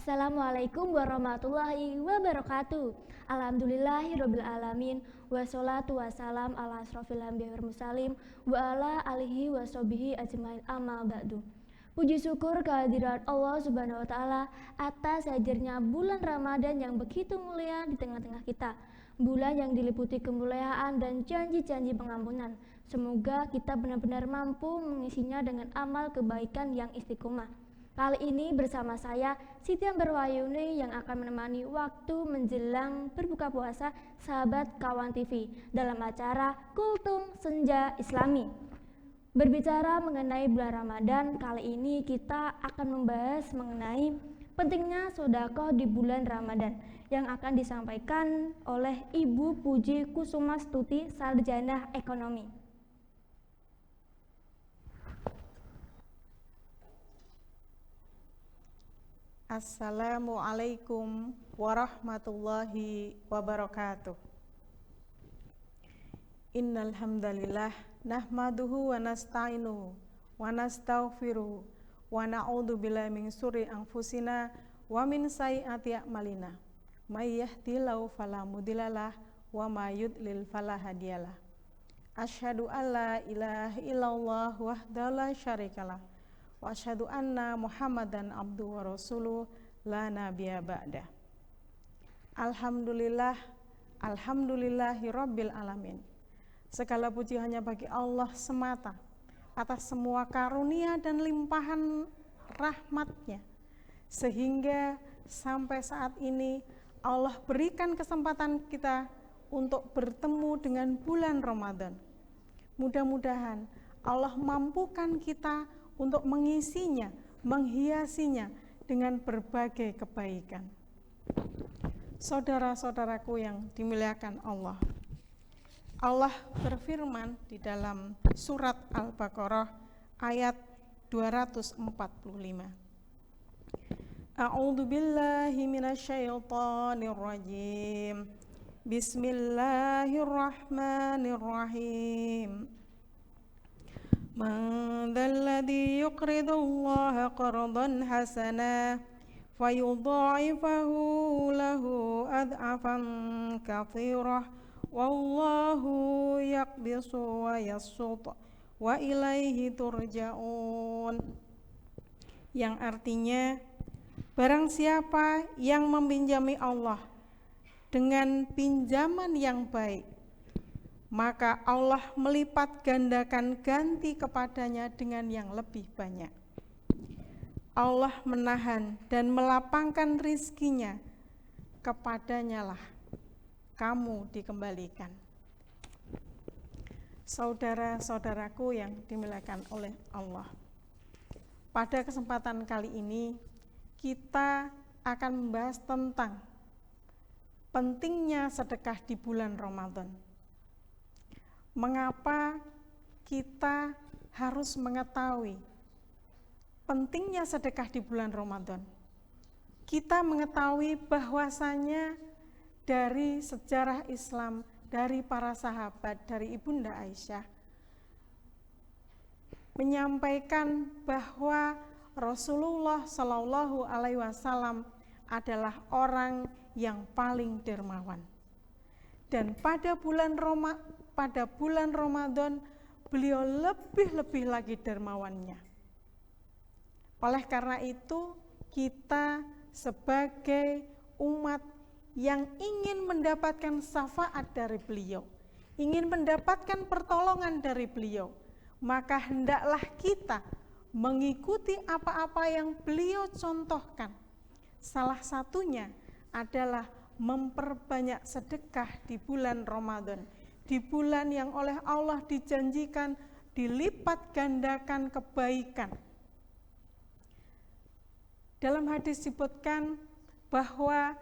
Assalamualaikum warahmatullahi wabarakatuh. Alhamdulillahirabbil alamin wassalatu wassalam ala asrofil anbiya'i wal mursalin wa ala alihi washabihi ajmain amma ba'du. Puji syukur kehadirat Allah Subhanahu wa taala atas hadirnya bulan Ramadan yang begitu mulia di tengah-tengah kita. Bulan yang diliputi kemuliaan dan janji-janji pengampunan. Semoga kita benar-benar mampu mengisinya dengan amal kebaikan yang istiqomah. Kali ini bersama saya Siti Ambar Wahyuni yang akan menemani waktu menjelang berbuka puasa sahabat Kawan TV dalam acara Kultum Senja Islami. Berbicara mengenai bulan Ramadan, kali ini kita akan membahas mengenai pentingnya sedekah di bulan Ramadan yang akan disampaikan oleh Ibu Puji Kusumastuti, Sarjana Ekonomi. Assalamualaikum warahmatullahi wabarakatuh. Innal hamdalillah nahmaduhu wa nasta'inuhu wa nastaghfiruhu wa na'udzu billahi min syurri anfusina wa min sayyiati a'malina. May yahdihillahu fala mudhillalah wa may yudlil fala hadiyalah. Asyhadu an la ilaha illallah wahdahu la syarikalah wa asyhadu anna Muhammadan abduhu wa rasuluh la nabiyya ba'da. Alhamdulillahi rabbil alamin. Segala puji hanya bagi Allah semata atas semua karunia dan limpahan rahmat-Nya, sehingga sampai saat ini Allah berikan kesempatan kita untuk bertemu dengan bulan Ramadan. Mudah-mudahan Allah mampukan kita untuk mengisinya, menghiasinya dengan berbagai kebaikan. Saudara-saudaraku yang dimuliakan Allah, Allah berfirman di dalam surat Al-Baqarah ayat 245. A'udzu billahi minasyaitonir rajim. Bismillahirrahmanirrahim. Man dzalladzi yuqridullaha qardan hasana fayudha'ifahu lahu ad'afan katsirah wallahu yaqbisu wa yasut wa ilaihi turja'un. Yang artinya, barang siapa yang meminjami Allah dengan pinjaman yang baik, maka Allah melipat gandakan ganti kepadanya dengan yang lebih banyak. Allah menahan dan melapangkan rizkinya, kepadanya lah kamu dikembalikan. Saudara-saudaraku yang dimuliakan oleh Allah, pada kesempatan kali ini kita akan membahas tentang pentingnya sedekah di bulan Ramadan. Mengapa kita harus mengetahui pentingnya sedekah di bulan Ramadan? Kita mengetahui bahwasanya dari sejarah Islam, dari para sahabat, dari Ibunda Aisyah, menyampaikan bahwa Rasulullah Shallallahu Alaihi Wasallam adalah orang yang paling dermawan. Dan pada bulan Ramadan beliau lebih-lebih lagi dermawannya. Oleh karena itu, kita sebagai umat yang ingin mendapatkan syafaat dari beliau, ingin mendapatkan pertolongan dari beliau, maka hendaklah kita mengikuti apa-apa yang beliau contohkan. Salah satunya adalah memperbanyak sedekah di bulan Ramadan, di bulan yang oleh Allah dijanjikan dilipat gandakan kebaikan. Dalam hadis disebutkan bahwa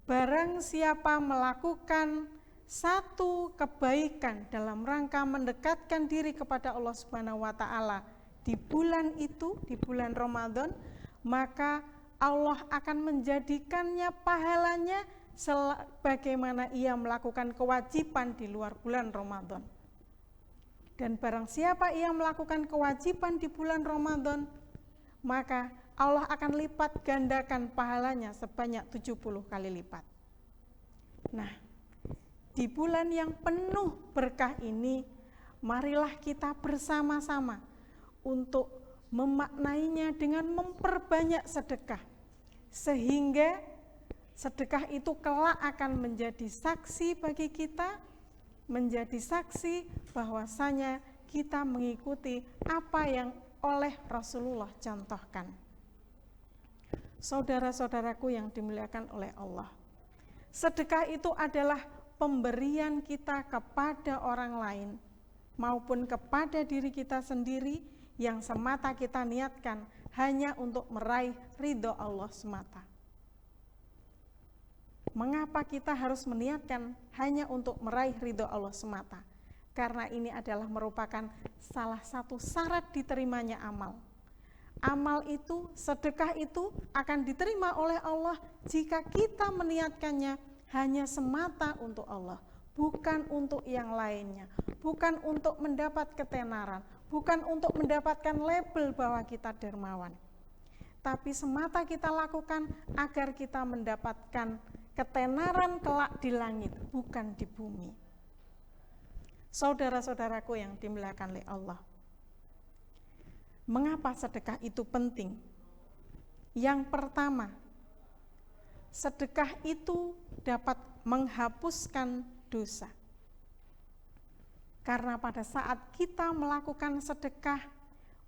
barang siapa melakukan satu kebaikan dalam rangka mendekatkan diri kepada Allah Subhanahu wa taala di bulan itu, di bulan Ramadan, maka Allah akan menjadikannya pahalanya sebagaimana ia melakukan kewajiban di luar bulan Ramadan. Dan barang siapa ia melakukan kewajiban di bulan Ramadan, maka Allah akan lipat gandakan pahalanya sebanyak 70 kali lipat. Nah, di bulan yang penuh berkah ini, marilah kita bersama-sama untuk memaknainya dengan memperbanyak sedekah, sehingga sedekah itu kelak akan menjadi saksi bagi kita, menjadi saksi bahwasanya kita mengikuti apa yang oleh Rasulullah contohkan. Saudara-saudaraku yang dimuliakan oleh Allah, sedekah itu adalah pemberian kita kepada orang lain maupun kepada diri kita sendiri yang semata kita niatkan hanya untuk meraih ridho Allah semata. Mengapa kita harus meniatkan hanya untuk meraih ridho Allah semata? Karena ini adalah merupakan salah satu syarat diterimanya amal. Amal itu, sedekah itu akan diterima oleh Allah jika kita meniatkannya hanya semata untuk Allah, bukan untuk yang lainnya, bukan untuk mendapat ketenaran, bukan untuk mendapatkan label bahwa kita dermawan. Tapi semata kita lakukan agar kita mendapatkan ketenaran kelak di langit, bukan di bumi. Saudara-saudaraku yang dimuliakan oleh Allah, mengapa sedekah itu penting? Yang pertama, sedekah itu dapat menghapuskan dosa. Karena pada saat kita melakukan sedekah,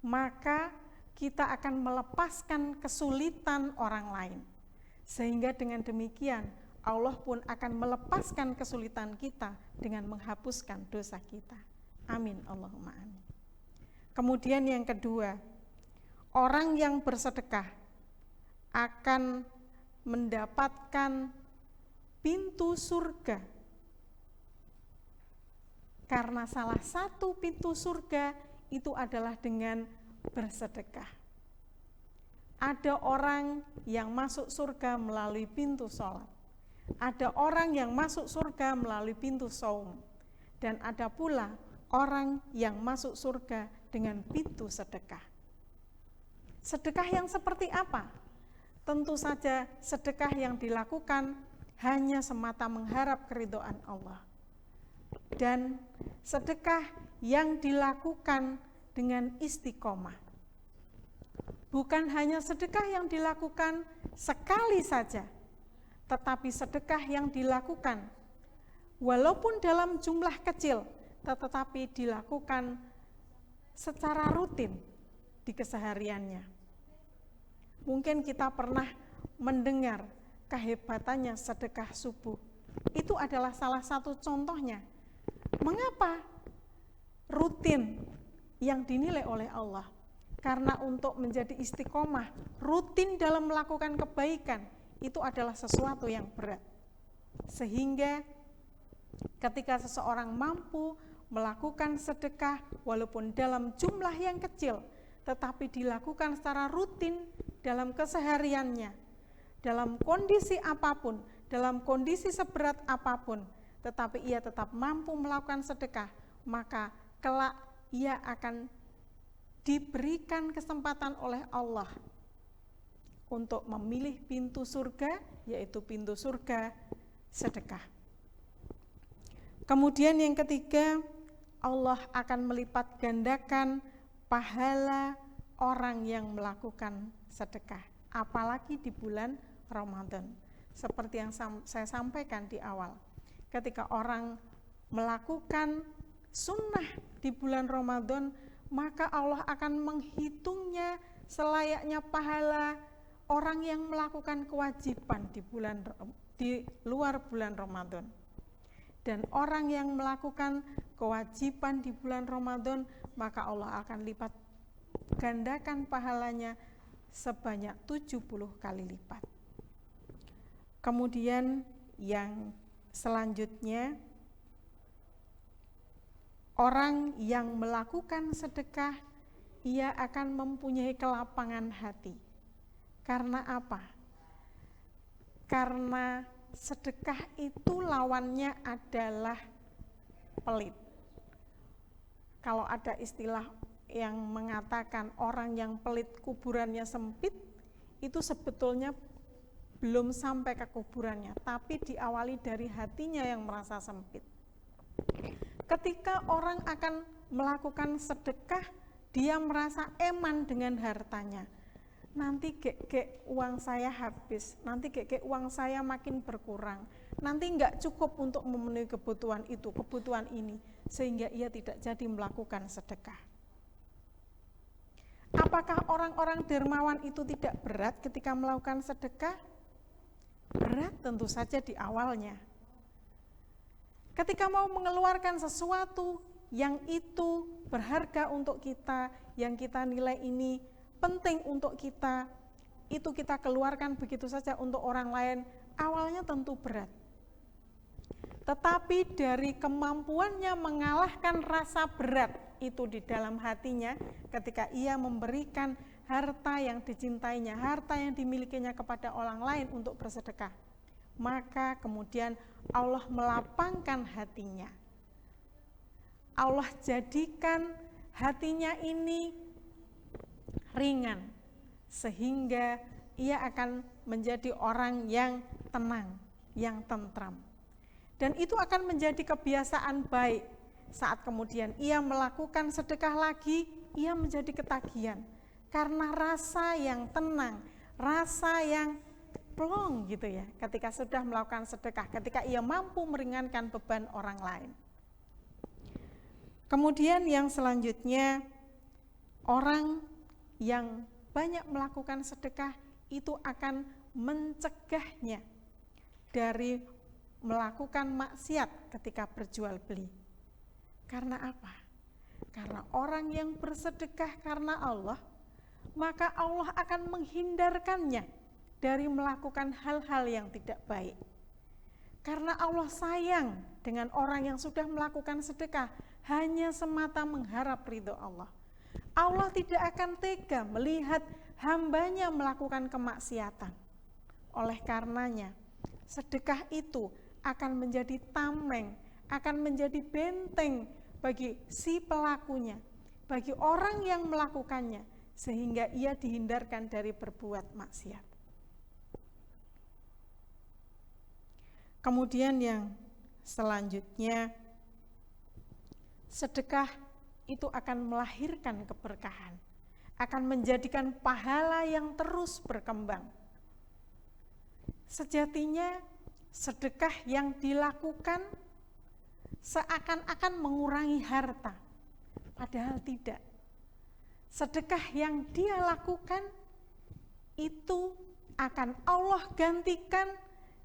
maka kita akan melepaskan kesulitan orang lain. Sehingga dengan demikian, Allah pun akan melepaskan kesulitan kita dengan menghapuskan dosa kita. Amin, Allahumma amin. Kemudian yang kedua, orang yang bersedekah akan mendapatkan pintu surga. Karena salah satu pintu surga itu adalah dengan bersedekah. Ada orang yang masuk surga melalui pintu sholat. Ada orang yang masuk surga melalui pintu saum. Dan ada pula orang yang masuk surga dengan pintu sedekah. Sedekah yang seperti apa? Tentu saja sedekah yang dilakukan hanya semata mengharap keridhaan Allah. Dan sedekah yang dilakukan dengan istiqomah. Bukan hanya sedekah yang dilakukan sekali saja, tetapi sedekah yang dilakukan walaupun dalam jumlah kecil, tetapi dilakukan secara rutin di kesehariannya. Mungkin kita pernah mendengar kehebatannya sedekah subuh. Itu adalah salah satu contohnya. Mengapa rutin yang dinilai oleh Allah? Karena untuk menjadi istiqomah, rutin dalam melakukan kebaikan, itu adalah sesuatu yang berat. Sehingga ketika seseorang mampu melakukan sedekah walaupun dalam jumlah yang kecil, tetapi dilakukan secara rutin dalam kesehariannya, dalam kondisi apapun, dalam kondisi seberat apapun, tetapi ia tetap mampu melakukan sedekah, maka kelak ia akan diberikan kesempatan oleh Allah untuk memilih pintu surga, yaitu pintu surga sedekah. Kemudian yang ketiga, Allah akan melipat gandakan pahala orang yang melakukan sedekah, apalagi di bulan Ramadan. Seperti yang saya sampaikan di awal, ketika orang melakukan sunnah di bulan Ramadan, maka Allah akan menghitungnya selayaknya pahala orang yang melakukan kewajiban di luar bulan Ramadan. Dan orang yang melakukan kewajiban di bulan Ramadan, maka Allah akan lipat gandakan pahalanya sebanyak 70 kali lipat. Kemudian yang selanjutnya, orang yang melakukan sedekah, ia akan mempunyai kelapangan hati. Karena apa? Karena sedekah itu lawannya adalah pelit. Kalau ada istilah yang mengatakan orang yang pelit kuburannya sempit, itu sebetulnya belum sampai ke kuburannya, tapi diawali dari hatinya yang merasa sempit. Ketika orang akan melakukan sedekah, dia merasa eman dengan hartanya. Nanti gek uang saya habis, nanti gek uang saya makin berkurang, nanti enggak cukup untuk memenuhi kebutuhan itu, kebutuhan ini, sehingga ia tidak jadi melakukan sedekah. Apakah orang-orang dermawan itu tidak berat ketika melakukan sedekah? Berat tentu saja di awalnya. Ketika mau mengeluarkan sesuatu yang itu berharga untuk kita, yang kita nilai ini penting untuk kita, itu kita keluarkan begitu saja untuk orang lain, awalnya tentu berat. Tetapi dari kemampuannya mengalahkan rasa berat itu di dalam hatinya, ketika ia memberikan harta yang dicintainya, harta yang dimilikinya kepada orang lain untuk bersedekah, maka kemudian Allah melapangkan hatinya. Allah jadikan hatinya ini ringan, sehingga ia akan menjadi orang yang tenang, yang tentram. Dan itu akan menjadi kebiasaan baik. Saat kemudian ia melakukan sedekah lagi, ia menjadi ketagihan. Karena rasa yang tenang, rasa yang plong gitu ya, ketika sudah melakukan sedekah, ketika ia mampu meringankan beban orang lain. Kemudian yang selanjutnya, orang yang banyak melakukan sedekah itu akan mencegahnya dari melakukan maksiat ketika berjual beli. Karena apa? Karena orang yang bersedekah karena Allah, maka Allah akan menghindarkannya dari melakukan hal-hal yang tidak baik. Karena Allah sayang dengan orang yang sudah melakukan sedekah hanya semata mengharap ridho Allah. Allah tidak akan tega melihat hambanya melakukan kemaksiatan. Oleh karenanya, sedekah itu akan menjadi tameng, akan menjadi benteng bagi si pelakunya, bagi orang yang melakukannya, sehingga ia dihindarkan dari berbuat maksiat. Kemudian yang selanjutnya, sedekah itu akan melahirkan keberkahan, akan menjadikan pahala yang terus berkembang. Sejatinya sedekah yang dilakukan seakan-akan mengurangi harta, padahal tidak. Sedekah yang dia lakukan itu akan Allah gantikan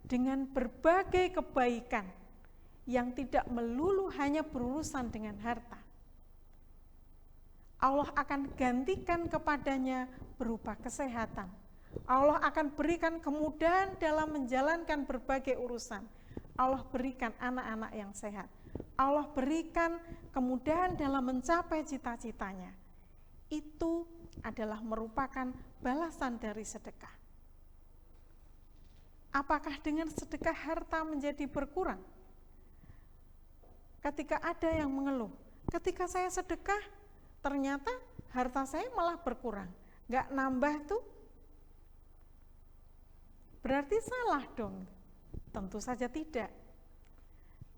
dengan berbagai kebaikan yang tidak melulu hanya berurusan dengan harta. Allah akan gantikan kepadanya berupa kesehatan. Allah akan berikan kemudahan dalam menjalankan berbagai urusan. Allah berikan anak-anak yang sehat. Allah berikan kemudahan dalam mencapai cita-citanya. Itu adalah merupakan balasan dari sedekah. Apakah dengan sedekah harta menjadi berkurang? Ketika ada yang mengeluh, ketika saya sedekah, ternyata harta saya malah berkurang, nggak nambah tuh. Berarti salah dong? Tentu saja tidak.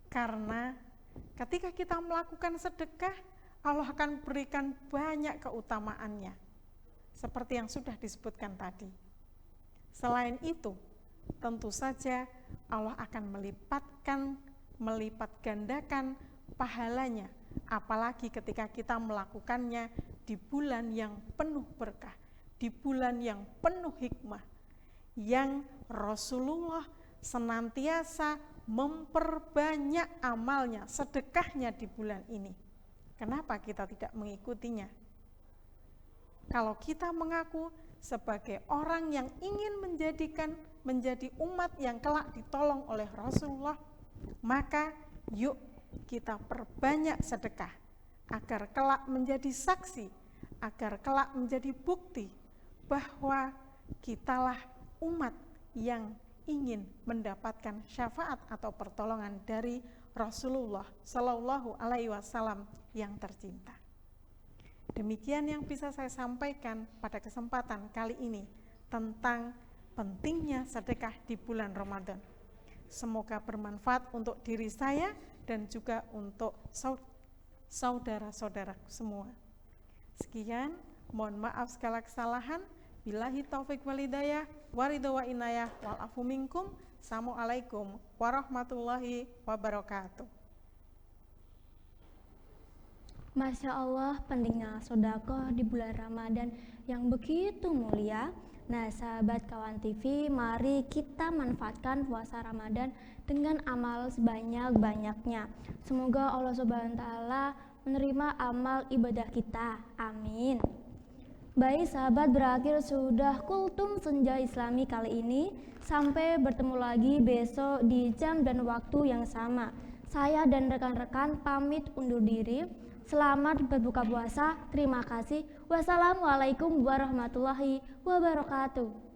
Karena ketika kita melakukan sedekah, Allah akan berikan banyak keutamaannya, seperti yang sudah disebutkan tadi. Selain itu, tentu saja Allah akan melipat gandakan pahalanya, apalagi ketika kita melakukannya di bulan yang penuh berkah, di bulan yang penuh hikmah, yang Rasulullah senantiasa memperbanyak amalnya, sedekahnya di bulan ini. Kenapa kita tidak mengikutinya? Kalau kita mengaku sebagai orang yang ingin menjadi umat yang kelak ditolong oleh Rasulullah, maka yuk kita perbanyak sedekah agar kelak menjadi saksi, agar kelak menjadi bukti bahwa kitalah umat yang ingin mendapatkan syafaat atau pertolongan dari Rasulullah Shallallahu Alaihi Wasallam yang tercinta. Demikian yang bisa saya sampaikan pada kesempatan kali ini. tentang pentingnya sedekah di bulan Ramadan. Semoga bermanfaat untuk diri saya dan juga untuk saudara-saudaraku semua. Sekian, mohon maaf segala kesalahan. Billahi taufik wal hidayah, waridho wa inayah, wal afu minkum. Assalamualaikum warahmatullahi wabarakatuh. Masya Allah, pentingnya sedekah di bulan Ramadan yang begitu mulia. Nah, sahabat Kawan TV, mari kita manfaatkan puasa Ramadan dengan amal sebanyak-banyaknya. Semoga Allah Subhanahu wa taala menerima amal ibadah kita. Amin. Baik sahabat, berakhir sudah Kultum Senja Islami kali ini. Sampai bertemu lagi besok di jam dan waktu yang sama. Saya dan rekan-rekan pamit undur diri. Selamat berbuka puasa. Terima kasih. Wassalamualaikum warahmatullahi wabarakatuh.